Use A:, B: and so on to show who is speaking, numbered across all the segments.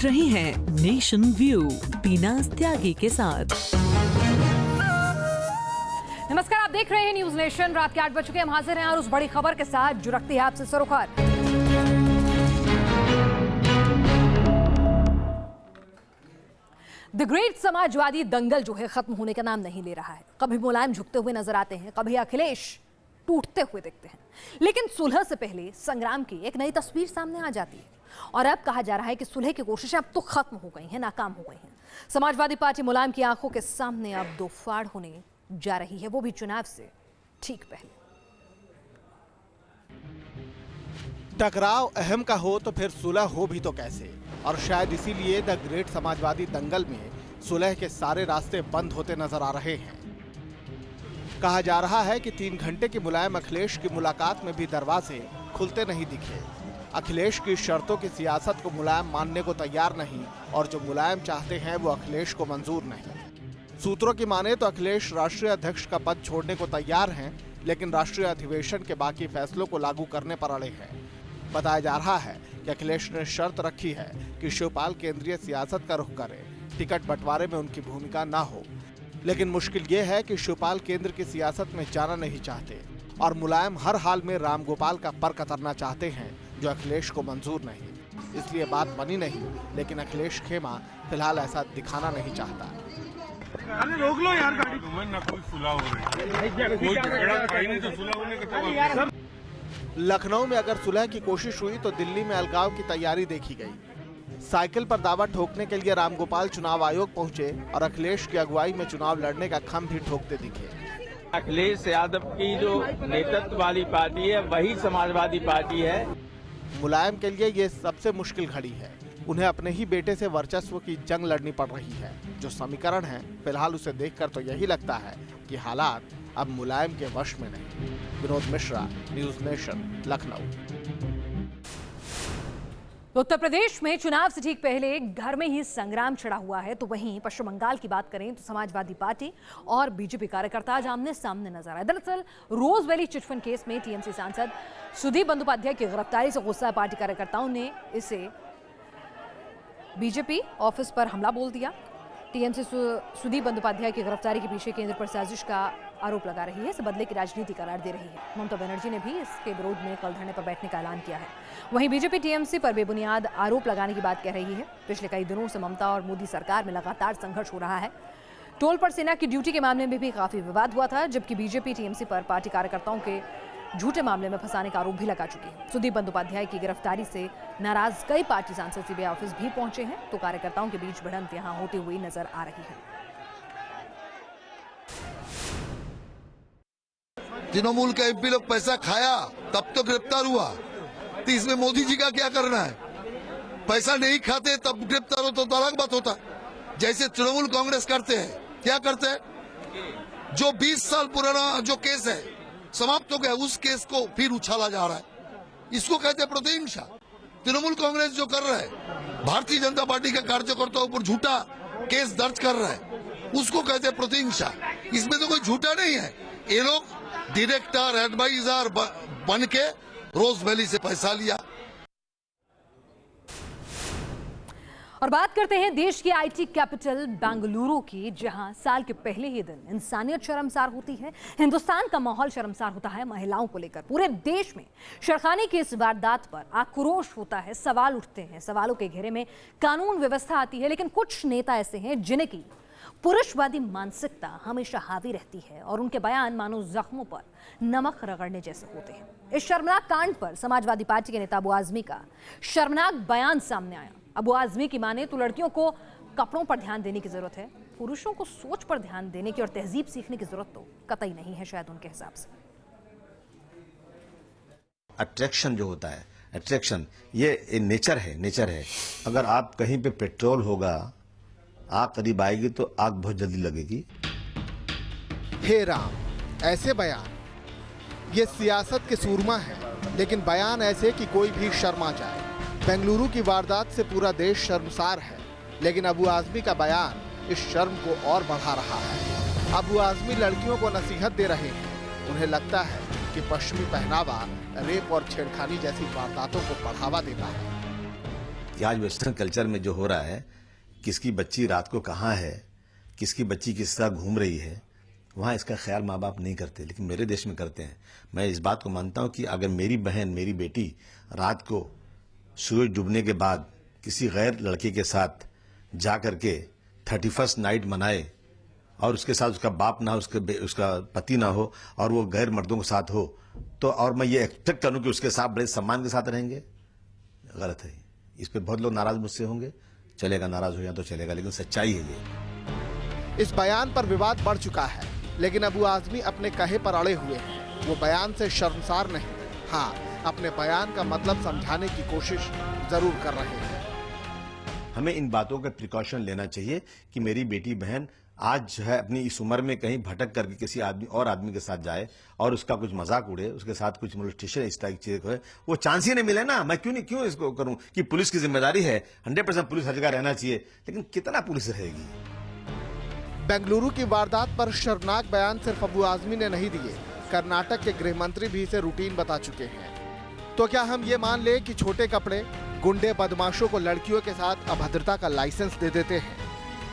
A: रहे हैं nation view बीनाज त्यागी के साथ।
B: नमस्कार, आप देख रहे हैं न्यूज नेशन। रात के 8 बज चुके हैं। हम हाजिर हैं और उस बड़ी खबर के साथ जो रखती है आपसे सरोकार। द ग्रेट समाजवादी दंगल जो है खत्म होने का नाम नहीं ले रहा है। कभी मुलायम झुकते हुए नजर आते हैं, कभी अखिलेश टूटते हुए दिखते हैं, लेकिन सुलह से पहले संग्राम की एक नई तस्वीर सामने आ जाती है। और अब कहा जा रहा है कि सुलह की कोशिशें अब तो खत्म हो गई हैं, नाकाम हो गई हैं। समाजवादी पार्टी मुलायम की आंखों के सामने अब दो फाड़ होने जा रही है, वो भी चुनाव से ठीक पहले।
C: टकराव अहम का हो तो फिर सुलह हो भी तो कैसे। और शायद इसीलिए द ग्रेट समाजवादी दंगल में सुलह के सारे रास्ते बंद होते नजर आ रहे हैं। कहा जा रहा है कि 3 घंटे की मुलायम अखिलेश की मुलाकात में भी दरवाजे खुलते नहीं दिखे। अखिलेश की शर्तों की सियासत को मुलायम मानने को तैयार नहीं, और जो मुलायम चाहते हैं वो अखिलेश को मंजूर नहीं। सूत्रों की माने तो अखिलेश राष्ट्रीय अध्यक्ष का पद छोड़ने को तैयार हैं, लेकिन राष्ट्रीय अधिवेशन के बाकी फैसलों को लागू करने पर अड़े हैं। बताया जा रहा है कि अखिलेश ने शर्त रखी है कि शिवपाल केंद्रीय सियासत का रुख करे, टिकट बंटवारे में उनकी भूमिका ना हो। लेकिन मुश्किल ये है कि शिवपाल केंद्र की सियासत में जाना नहीं चाहते, और मुलायम हर हाल में रामगोपाल का पर कतरना चाहते हैं, जो अखिलेश को मंजूर नहीं। इसलिए बात बनी नहीं, लेकिन अखिलेश खेमा फिलहाल ऐसा दिखाना नहीं चाहता।
D: अरे रोक लो यार गाड़ी। ना कोई सुलह हो रही है, कोई झगड़ा नहीं, तो सुलह होने का सवाल।
C: लखनऊ में अगर सुलह की कोशिश हुई तो दिल्ली में अलगाव की तैयारी देखी गई। साइकिल पर दावा ठोकने के लिए रामगोपाल चुनाव आयोग पहुंचे और अखिलेश की अगुवाई में चुनाव लड़ने का खम भी ठोकते दिखे।
E: अखिलेश यादव की जो नेतृत्व वाली पार्टी है वही समाजवादी पार्टी है।
C: मुलायम के लिए ये सबसे मुश्किल घड़ी है। उन्हें अपने ही बेटे से वर्चस्व की जंग लड़नी पड़ रही है। जो समीकरण है फिलहाल उसे देखकर तो यही लगता है कि हालात अब मुलायम के वश में नहीं। Vinod Mishra, news nation, Lucknow.
B: उत्तर प्रदेश में चुनाव से ठीक पहले घर में ही संग्राम छिड़ा हुआ है, तो वहीं पश्चिम बंगाल की बात करें तो समाजवादी पार्टी और बीजेपी कार्यकर्ता आज आमने सामने नजर आए। दरअसल रोज वैली चिटफंड केस में टीएमसी सांसद सुदीप बंदोपाध्याय की गिरफ्तारी से गुस्सा पार्टी कार्यकर्ताओं ने इसे बीजेपी ऑफिस पर हमला बोल दिया। टीएमसी सुदीप बंदोपाध्याय की गिरफ्तारी के पीछे केंद्र पर साजिश का आरोप लगा रही है, इसे बदले की राजनीति करार दे रही है। ममता बनर्जी ने भी इसके विरोध में कल धरने पर बैठने का ऐलान किया है। वहीं बीजेपी टीएमसी पर बेबुनियाद आरोप लगाने की बात कह रही है। पिछले कई दिनों से ममता और मोदी सरकार में लगातार संघर्ष हो रहा है। टोल पर सेना की ड्यूटी के मामले में भी काफी विवाद हुआ था, जबकि बीजेपी टीएमसी पर पार्टी कार्यकर्ताओं के झूठे मामले में फंसाने का आरोप भी लगा चुकी है। सुदीप बंदोपाध्याय की गिरफ्तारी से नाराज कई पार्टी सांसद सीबीआई ऑफिस भी पहुंचे हैं, तो कार्यकर्ताओं के बीच भिड़ंत यहां होती हुई नजर आ रही है।
F: तृणमूल का एमपी लोग पैसा खाया तब तो गिरफ्तार हुआ, तो इसमें मोदी जी का क्या करना है? पैसा नहीं खाते तब गिरफ्तार हो तो अलग बात होता। जैसे तृणमूल कांग्रेस करते हैं, क्या करते हैं? जो 20 साल पुराना जो केस है समाप्त हो गया, उस केस को फिर उछाला जा रहा है। इसको कहते हैं प्रतिहिंसा। तृणमूल कांग्रेस जो कर रहा है, भारतीय जनता पार्टी के कार्यकर्ताओं पर झूठा केस दर्ज कर रहा है, उसको कहते हैं प्रतिहिंसा। इसमें तो कोई झूठा नहीं है। ये लोग डायरेक्टर एडवाइजर बन के रोज वैली से पैसा लिया।
B: और बात करते हैं देश की आईटी कैपिटल बेंगलुरु की, जहां साल के पहले ही दिन इंसानियत शर्मसार होती है। हिंदुस्तान का माहौल शर्मसार होता है महिलाओं को लेकर। पूरे देश में शरखानी की इस वारदात पर आक्रोश होता है, सवाल उठते हैं। सवालों के घेरे में कानून व्यवस्था आती है, लेकिन कुछ नेता ऐसे हैं जिनकी पुरुषवादी मानसिकता हमेशा हावी रहती है और उनके बयान मानो जख्मों पर नमक रगड़ने जैसे होते हैं। इस शर्मनाक कांड पर समाजवादी पार्टी के नेता अबू आजमी का शर्मनाक बयान सामने आया। अबू आजमी की माने तो लड़कियों को कपड़ों पर ध्यान देने की जरूरत है, पुरुषों को सोच पर ध्यान देने की और तहजीब सीखने की जरूरत तो कतई नहीं है शायद उनके हिसाब से।
G: अट्रैक्शन जो होता है, अट्रैक्शन ये नेचर है। अगर आप कहीं पे पेट्रोल होगा, आग करीब आएगी तो आग बहुत जल्दी लगेगी।
C: हे राम, ऐसे बयान, ये सियासत के सूरमा है, लेकिन बयान ऐसे कि कोई भी शर्मा जाए। बेंगलुरु की वारदात से पूरा देश शर्मसार है, लेकिन अबू आजमी का बयान इस शर्म को और बढ़ा रहा है। अबू आजमी लड़कियों को नसीहत दे रहे हैं। उन्हें लगता है कि पश्चिमी पहनावा रेप और छेड़खानी जैसी वारदातों को बढ़ावा देता है।
G: कि आज वेस्टर्न कल्चर में जो हो रहा है, किसकी बच्ची रात को कहाँ है, किसकी बच्ची किस तरह घूम रही है, वहाँ इसका ख्याल माँ बाप नहीं करते, लेकिन मेरे देश में करते हैं। मैं इस बात को मानता हूँ कि अगर मेरी बहन, मेरी बेटी रात को सूरज डूबने के बाद किसी गैर लड़के के साथ जा करके 31st नाइट मनाए और उसके साथ उसका बाप ना हो, उसका पति ना हो और वो गैर मर्दों के साथ हो, तो और मैं ये एक्सपेक्ट करूँ कि उसके साथ बड़े सम्मान के साथ रहेंगे, गलत है। इस पे बहुत लोग नाराज मुझसे होंगे, चलेगा, नाराज हो जाए तो चलेगा, लेकिन सच्चाई है ये।
C: इस बयान पर विवाद बढ़ चुका है, लेकिन अबू आजमी अपने कहे पर अड़े हुए हैं। वो बयान से शर्मसार नहीं, हाँ, अपने बयान का मतलब समझाने की कोशिश जरूर कर रहे हैं।
G: हमें इन बातों का प्रिकॉशन लेना चाहिए कि मेरी बेटी बहन आज जो है अपनी इस उम्र में कहीं भटक करके किसी आदमी के साथ जाए और उसका कुछ मजाक उड़े, उसके साथ कुछ मोलेस्टेशन इस टाइप की चीज है, वो चांस ही नहीं मिले ना। मैं क्यों इसको करूं कि पुलिस की जिम्मेदारी है, 100% पुलिस हर जगह रहना चाहिए, लेकिन कितना पुलिस रहेगी।
C: बेंगलुरु की वारदात पर शर्मनाक बयान सिर्फ अबू आजमी ने नहीं दिए, कर्नाटक के गृह मंत्री भी इसे रूटीन बता चुके हैं। तो क्या हम ये मान ले कि छोटे कपड़े गुंडे बदमाशों को लड़कियों के साथ अभद्रता का लाइसेंस दे देते हैं?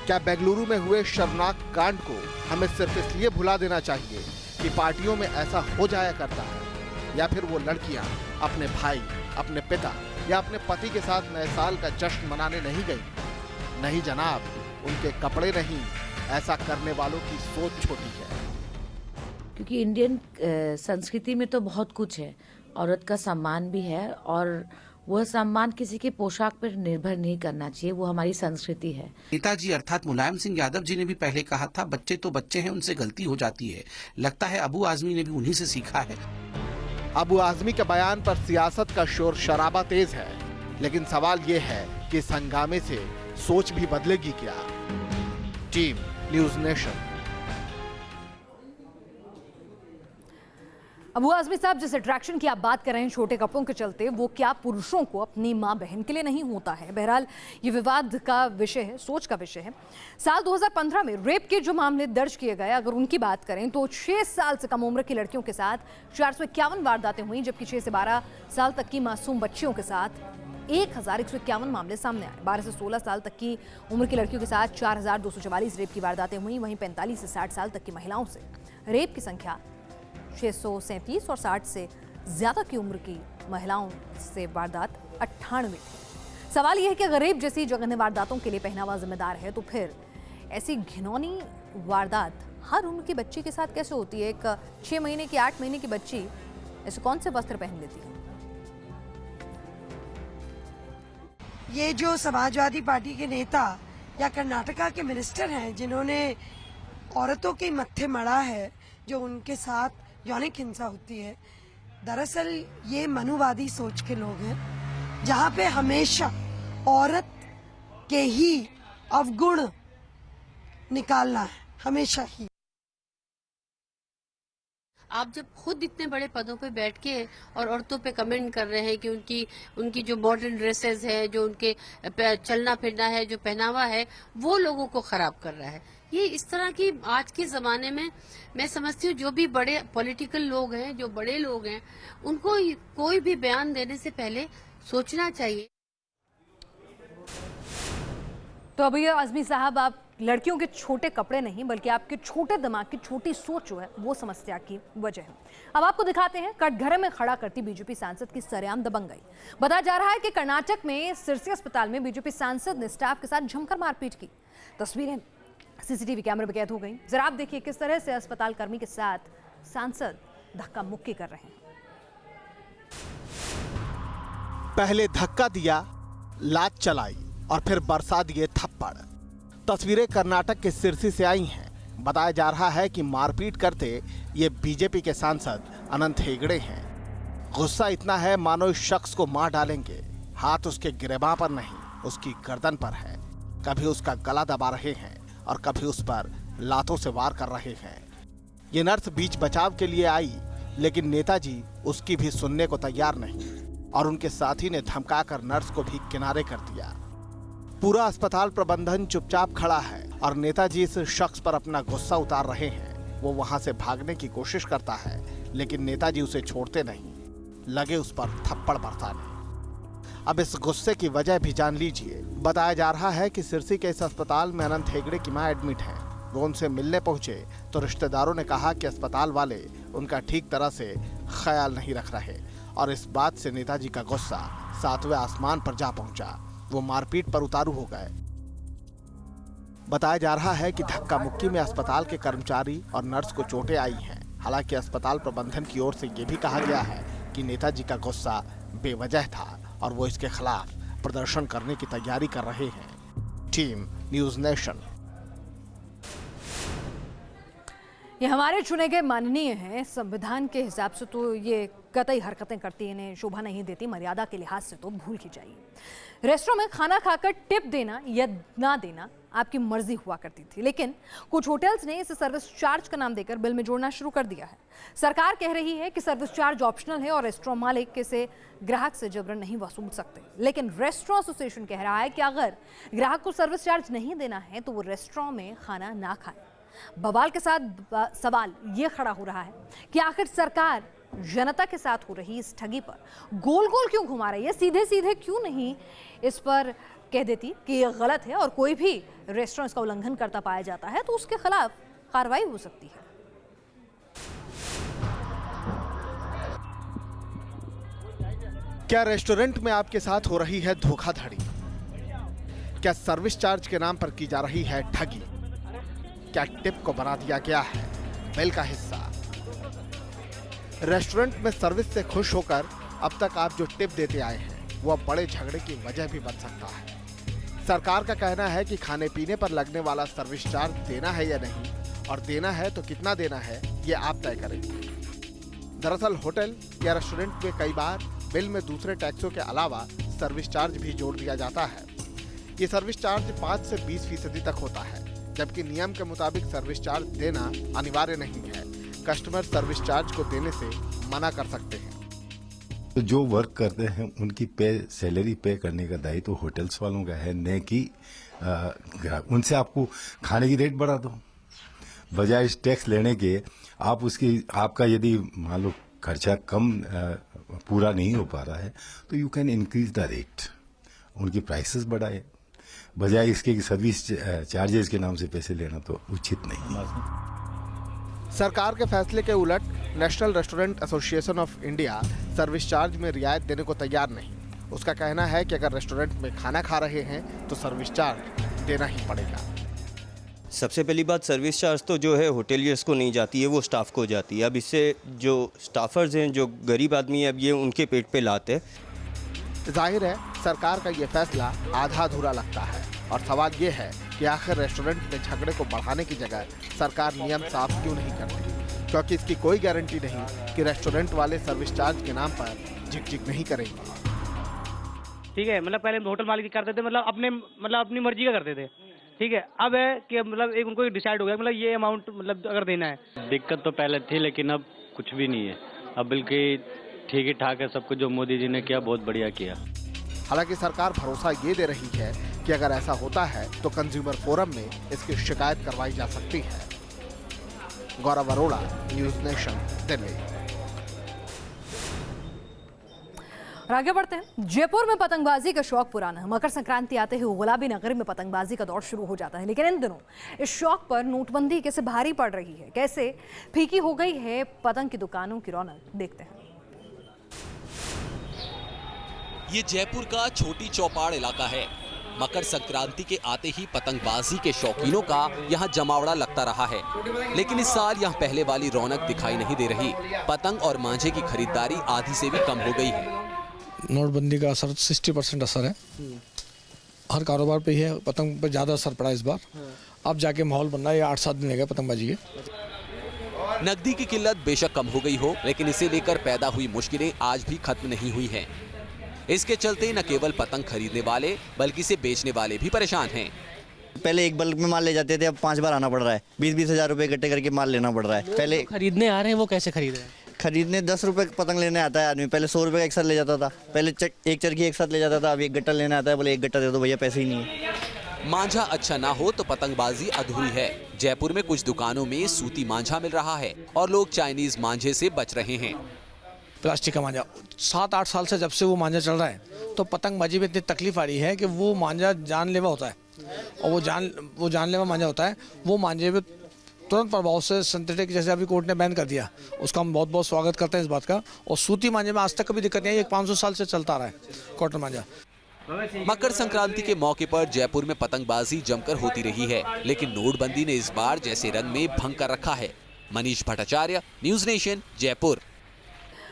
C: क्या बेंगलुरु में हुए शर्मनाक कांड को हमें सिर्फ इसलिए भुला देना चाहिए कि पार्टियों में ऐसा हो जाया करता है, या फिर वो लड़कियां अपने भाई, अपने पिता या अपने पति के साथ नए साल का जश्न मनाने नहीं गई? नहीं जनाब, उनके कपड़े नहीं, ऐसा करने वालों की सोच छोटी है।
H: क्योंकि इंडियन संस्कृति में तो बहुत कुछ है, औरत का सम्मान भी है और वह सम्मान किसी के पोशाक पर निर्भर नहीं करना चाहिए, वो हमारी संस्कृति है।
I: नेताजी अर्थात मुलायम सिंह यादव जी ने भी पहले कहा था, बच्चे तो बच्चे हैं, उनसे गलती हो जाती है। लगता है अबू आजमी ने भी उन्हीं से सीखा है।
C: अबू आजमी के बयान पर सियासत का शोर शराबा तेज है, लेकिन सवाल ये है कि इस हंगामे से सोच भी बदलेगी क्या? Team news nation.
B: Abu Azmi साहब, जिस अट्रैक्शन की आप बात कर रहे हैं छोटे कपड़ों के चलते, वो क्या पुरुषों को अपनी माँ बहन के लिए नहीं होता है? बहरहाल ये विवाद का विषय है, सोच का विषय है। साल 2015 में रेप के जो मामले दर्ज किए गए, अगर उनकी बात करें तो 6 साल से कम उम्र की लड़कियों के साथ 451 वारदातें हुई, जबकि 6 से 12 साल तक की मासूम बच्चियों के साथ 1151 मामले सामने आए। 12 से 16 साल तक की उम्र की लड़कियों के साथ 4244 रेप की वारदातें हुई। वहीं 45 से 60 साल तक की महिलाओं से रेप की संख्या 637 और 60 से ज्यादा की उम्र की महिलाओं से वारदात 98 थी। सवाल यह है कि अगर रेप जैसी जघन्य वारदातों के लिए पहनावा जिम्मेदार है, तो फिर ऐसी घिनौनी वारदात हर उम्र की बच्ची के साथ कैसे होती है? एक 6 महीने की, 8 महीने की बच्ची ऐसे कौन से वस्त्र पहन लेती है?
J: ये जो समाजवादी पार्टी के नेता या कर्नाटका के मिनिस्टर हैं, जिन्होंने औरतों के मत्थे मड़ा है, जो उनके साथ यौनिक हिंसा होती है, दरअसल ये मनुवादी सोच के लोग हैं, जहाँ पे हमेशा औरत के ही अवगुण निकालना है, हमेशा ही।
K: आप जब खुद इतने बड़े पदों पे बैठ के और औरतों पे कमेंट कर रहे हैं कि उनकी जो मॉडर्न ड्रेसेस है, जो उनके चलना फिरना है, जो पहनावा है, वो लोगों को खराब कर रहा है। ये इस तरह की आज के जमाने में मैं समझती हूँ, जो भी बड़े पॉलिटिकल लोग हैं, जो बड़े लोग हैं, उनको कोई भी बयान देने से पहले सोचना चाहिए।
B: तो अभी आजमी साहब, आप लड़कियों के छोटे कपड़े नहीं बल्कि आपके छोटे दिमाग की छोटी सोच जो है वो समस्या की वजह है। अब आपको दिखाते हैं कटघरे में खड़ा करती बीजेपी सांसद की सरेआम दबंगई। बताया जा रहा है कि कर्नाटक में सिरसी अस्पताल में बीजेपी सांसद ने स्टाफ के साथ जमकर मारपीट की। तस्वीरें सीसीटीवी कैमरे में कैद हो गई। जरा आप देखिए किस तरह से अस्पताल कर्मी के साथ सांसद धक्का मुक्की कर रहे हैं।
C: पहले धक्का दिया, लात चलाई और फिर बरसा दिए थप्पड़। तस्वीरें कर्नाटक के सिरसी से आई हैं। बताया जा रहा है कि मारपीट करते ये बीजेपी के सांसद अनंत हेगड़े हैं। गुस्सा इतना है मानो इस शख्स को मार डालेंगे। हाथ उसके गिरेबां पर नहीं, उसकी गर्दन पर है। कभी उसका गला दबा रहे हैं और कभी उस पर लातों से वार कर रहे हैं। ये नर्स बीच बचाव के लिए आई, लेकिन नेताजी उसकी भी सुनने को तैयार नहीं और उनके साथी ने धमकाकर नर्स को भी किनारे कर दिया। पूरा अस्पताल प्रबंधन चुपचाप खड़ा है और नेताजी इस शख्स पर अपना गुस्सा उतार रहे हैं। वो वहां से भागने की कोशिश करता है, लेकिन नेताजी उसे छोड़ते नहीं, लगे उस पर थप्पड़ बरसाने। अब इस गुस्से की वजह भी जान लीजिए। बताया जा रहा है कि सिरसी के इस अस्पताल में अनंत हेगड़े की मां एडमिट है। वो उनसे मिलने पहुंचे तो रिश्तेदारों ने कहा कि अस्पताल वाले उनका ठीक तरह से ख्याल नहीं रख रहे और इस बात से नेताजी का गुस्सा 7वें आसमान पर जा पहुंचा। वो मारपीट पर उतारू हो गए। बताया जा रहा है कि धक्का मुक्की में अस्पताल के कर्मचारी और नर्स को चोटें आई हैं। हालांकि अस्पताल प्रबंधन की ओर से यह भी कहा गया है कि नेताजी का गुस्सा बेवजह था और वो इसके खिलाफ प्रदर्शन करने की तैयारी कर रहे हैं। Team news nation.
B: ये हमारे चुने गए माननीय हैं। संविधान के हिसाब से तो ये कतई हरकतें करती इन्हें शोभा नहीं देती। मर्यादा के लिहाज से तो भूल की जाइए। रेस्टोरेंट में खाना खाकर टिप देना या ना देना आपकी मर्जी हुआ करती थी, लेकिन कुछ होटल्स ने इसे सर्विस चार्ज का नाम देकर बिल में जोड़ना शुरू कर दिया है। सरकार कह रही है कि सर्विस चार्ज ऑप्शनल है और रेस्टोरेंट मालिक इसे ग्राहक से जबरन नहीं वसूल सकते, लेकिन रेस्टोरेंट एसोसिएशन कह रहा है कि अगर ग्राहक को सर्विस चार्ज नहीं देना है तो वो रेस्टोरेंट में खाना ना खाए। बवाल के साथ सवाल ये खड़ा हो रहा है कि आखिर सरकार जनता के साथ हो रही इस ठगी पर गोल गोल क्यों घुमा रही है? सीधे सीधे क्यों नहीं इस पर कह देती कि ये गलत है और कोई भी रेस्टोरेंट का उल्लंघन करता पाया जाता है तो उसके खिलाफ कार्रवाई हो सकती है।
C: क्या रेस्टोरेंट में आपके साथ हो रही है धोखाधड़ी? क्या सर्विस चार्ज के नाम पर की जा रही है ठगी? क्या टिप को बना दिया गया है बिल का हिस्सा? रेस्टोरेंट में सर्विस से खुश होकर अब तक आप जो टिप देते आए हैं वो अब बड़े झगड़े की वजह भी बन सकता है। सरकार का कहना है कि खाने पीने पर लगने वाला सर्विस चार्ज देना है या नहीं, और देना है तो कितना देना है ये आप तय करेंगे। दरअसल होटल या रेस्टोरेंट में कई बार बिल में दूसरे टैक्सों के अलावा सर्विस चार्ज भी जोड़ दिया जाता है। ये सर्विस चार्ज 5 से 20% तक होता है, जबकि नियम के मुताबिक सर्विस चार्ज देना अनिवार्य नहीं है। कस्टमर सर्विस चार्ज को देने से मना कर सकते हैं।
L: तो जो वर्क करते हैं उनकी सैलरी पे करने का दायित्व तो होटल्स वालों का है, न कि ग्राहक। उनसे आपको खाने की रेट बढ़ा दो, बजाय इस टैक्स लेने के आप आपका यदि मान लो खर्चा कम पूरा नहीं हो पा रहा है तो you can increase the rate, उनकी प्राइसेस बढ़ाए, बजाय इसके कि सर्विस चार्जेस के नाम से पैसे लेना तो उचित नहीं।
C: सरकार के फैसले के उलट national restaurant association of India service charge में रियायत देने को तैयार नहीं। उसका कहना है कि अगर रेस्टोरेंट में खाना खा रहे हैं तो सर्विस चार्ज देना ही पड़ेगा।
M: सबसे पहली बात, सर्विस चार्ज तो जो है होटेलियर्स को नहीं जाती है, वो स्टाफ को जाती है। अब इससे जो स्टाफर्स हैं, जो गरीब आदमी है, अब ये उनके पेट पे लाते हैं।
C: जाहिर है सरकार का ये फैसला आधा अधूरा लगता है और सवाल ये है कि आखिर रेस्टोरेंट में झगड़े को बढ़ाने की जगह सरकार नियम साफ क्यों नहीं करती, क्योंकि इसकी कोई गारंटी नहीं कि रेस्टोरेंट वाले सर्विस चार्ज के नाम पर झिक नहीं करेंगे।
N: ठीक है, मतलब पहले होटल मालिक करते थे, मतलब अपनी मर्जी का करते थे। ठीक है, अब है कि मतलब एक उनको डिसाइड हो गया मतलब ये अमाउंट मतलब अगर देना है।
O: दिक्कत तो पहले थी लेकिन अब कुछ भी नहीं है, अब बिल्कुल ठीक ही ठाक है सब कुछ। जो मोदी जी ने किया बहुत बढ़िया किया।
C: हालांकि सरकार भरोसा ये दे रही है कि अगर ऐसा होता है तो कंज्यूमर फोरम में इसकी शिकायत करवाई जा सकती है। गौरव अरोड़ा, न्यूज़ नेशन, दिल्ली।
B: और आगे बढ़ते हैं। जयपुर में पतंगबाजी का शौक पुराना है। मकर संक्रांति आते ही गुलाबी नगर में पतंगबाजी का दौर शुरू हो जाता है, लेकिन इन दिनों इस शौक पर नोटबंदी कैसे भारी पड़ रही है, कैसे फीकी हो गई है पतंग की दुकानों की रौनक, देखते हैं।
P: ये जयपुर का छोटी चौपाड़ इलाका है। मकर संक्रांति के आते ही पतंगबाजी के शौकीनों का यहाँ जमावड़ा लगता रहा है, लेकिन इस साल यहाँ पहले वाली रौनक दिखाई नहीं दे रही। पतंग और मांझे की खरीदारी आधी से भी कम हो गई है।
Q: नोटबंदी का असर 60% असर है, हर कारोबार पे ही है। पतंग पे ज़्यादा असर पड़ा इस बार। अब जाके माहौल बन रहा है, 8-7 दिन लगे पतंगबाजी के।
P: नकदी की किल्लत बेशक कम हो गई हो, लेकिन इसे लेकर पैदा हुई मुश्किलें आज भी खत्म नहीं हुई हैं। इसके चलते न केवल पतंग खरीदने वाले बल्कि इसे बेचने वाले भी परेशान हैं।
R: पहले एक बल्क में माल ले जाते थे, अब 5 बार आना पड़ रहा है। 20-20 हज़ार रुपए इकट्ठे करके माल लेना पड़ रहा है। पहले
S: खरीदने आ रहे हैं, वो कैसे खरीद रहे हैं?
R: खरीदने 10 रुपए पतंग लेने आता है आदमी, पहले 100 रुपए का एक साथ ले जाता था। पहले एक चरखी एक साथ ले जाता था, अब एक गट्टा लेने आता है, बोले एक गट्टा दे दो भैया, पैसे ही नहीं है।
P: मांझा अच्छा ना हो तो पतंगबाजी अधूरी है। जयपुर में कुछ दुकानों में सूती मांझा मिल रहा है और लोग चाइनीज मांझे से बच रहे हैं।
Q: प्लास्टिक का मांझा 7-8 साल से जब से वो मांझा चल रहा है तो पतंगबाजी में इतनी तकलीफ आ रही है कि वो मांझा जानलेवा होता है, और वो जानलेवा मांझा होता है। वो मांझे में तुरंत प्रभाव से सिंथेटिक, जैसे अभी कोर्ट ने बैन कर दिया, उसका हम बहुत बहुत स्वागत करते हैं इस बात का। और सूती मांझे में आज तक कभी दिक्कत नहीं आई, 500 साल से चलता आ रहा है कॉटन मांझा।
P: मकर संक्रांति के मौके पर जयपुर में पतंगबाजी जमकर होती रही है, लेकिन नोटबंदी ने इस बार जैसे रंग में भंग कर रखा है। Manish Bhattacharya, news nation, Jaipur.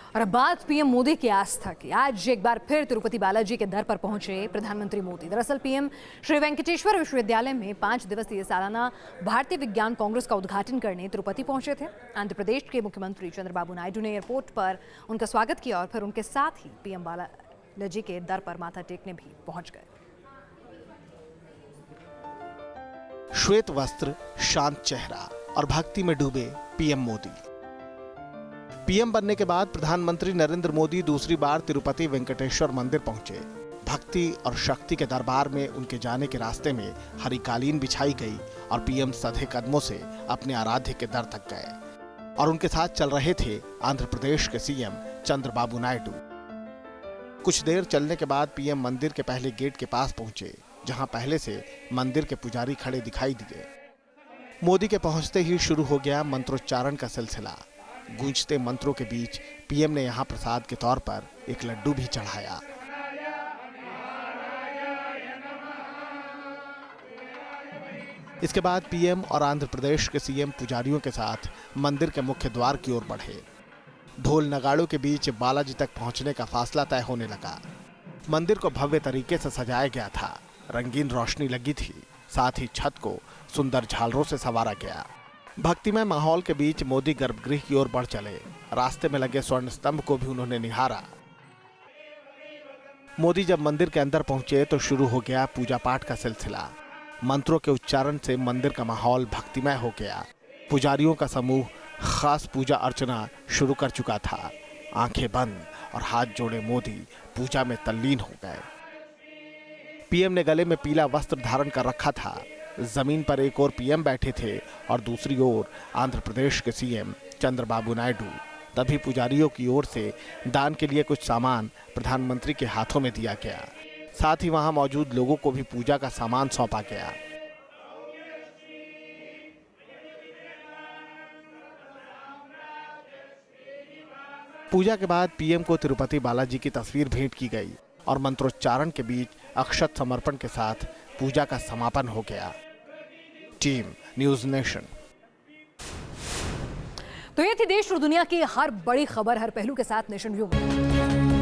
B: और अब बात पीएम मोदी की आस्था की। आज एक बार फिर तिरुपति बालाजी के दर पर पहुंचे प्रधानमंत्री मोदी। दरअसल पीएम श्री वेंकटेश्वर विश्वविद्यालय में 5 दिवसीय सालाना भारतीय विज्ञान कांग्रेस का उद्घाटन करने तिरुपति पहुंचे थे। आंध्र प्रदेश के मुख्यमंत्री चंद्रबाबू नायडू ने एयरपोर्ट पर उनका स्वागत किया और फिर उनके साथ ही पीएम बालाजी के दर पर माथा टेकने भी पहुंच गए।
C: श्वेत वस्त्र, शांत चेहरा और भक्ति में डूबे पीएम मोदी। पीएम बनने के बाद प्रधानमंत्री नरेंद्र मोदी दूसरी बार तिरुपति वेंकटेश्वर मंदिर पहुंचे। भक्ति और शक्ति के दरबार में उनके जाने के रास्ते में हरी कालीन बिछाई गई और पीएम सधे कदमों से अपने आराध्य के दर तक गए। और उनके साथ चल रहे थे आंध्र प्रदेश के सीएम चंद्रबाबू नायडू। कुछ देर चलने के बाद पीएम मंदिर के पहले गेट के पास पहुंचे, जहां पहले से मंदिर के पुजारी खड़े दिखाई दिए। मोदी के पहुंचते ही शुरू हो गया मंत्रोच्चारण का सिलसिला। गूंजते मंत्रों के बीच पीएम ने यहां प्रसाद के तौर पर एक लड्डू भी चढ़ाया। इसके बाद पीएम और आंध्र प्रदेश के सीएम पुजारियों के साथ मंदिर के मुख्य द्वार की ओर बढ़े। ढोल नगाड़ों के बीच बालाजी तक पहुंचने का फासला तय होने लगा। मंदिर को भव्य तरीके से सजाया गया था। रंगीन रोशनी लगी थी, साथ ही छत को सुंदर झालरों से संवारा गया। भक्तिमय माहौल के बीच मोदी गर्भगृह की ओर बढ़ चले। रास्ते में लगे स्वर्ण स्तंभ को भी उन्होंने निहारा। मोदी जब मंदिर के अंदर पहुंचे तो शुरू हो गया पूजा पाठ का सिलसिला। मंत्रों के उच्चारण से मंदिर का माहौल भक्तिमय हो गया। पुजारियों का समूह खास पूजा अर्चना शुरू कर चुका था। आंखें बंद और हाथ जोड़े मोदी पूजा में तल्लीन हो गए। पीएम ने गले में पीला वस्त्र धारण कर रखा था। जमीन पर एक ओर पीएम बैठे थे और दूसरी ओर आंध्र प्रदेश के सीएम चंद्रबाबू नायडू। तभी पुजारियों की ओर से दान के लिए कुछ सामान प्रधानमंत्री के हाथों में दिया गया। साथ ही वहां मौजूद लोगों को भी पूजा का सामान सौंपा गया। पूजा के बाद पीएम को तिरुपति बालाजी की तस्वीर भेंट की गई और मंत्रोच्चारण के बीच अक्षत समर्पण के साथ पूजा का समापन हो गया। Team news nation.
B: तो ये थी देश और दुनिया की हर बड़ी खबर, हर पहलू के साथ नेशन व्यू।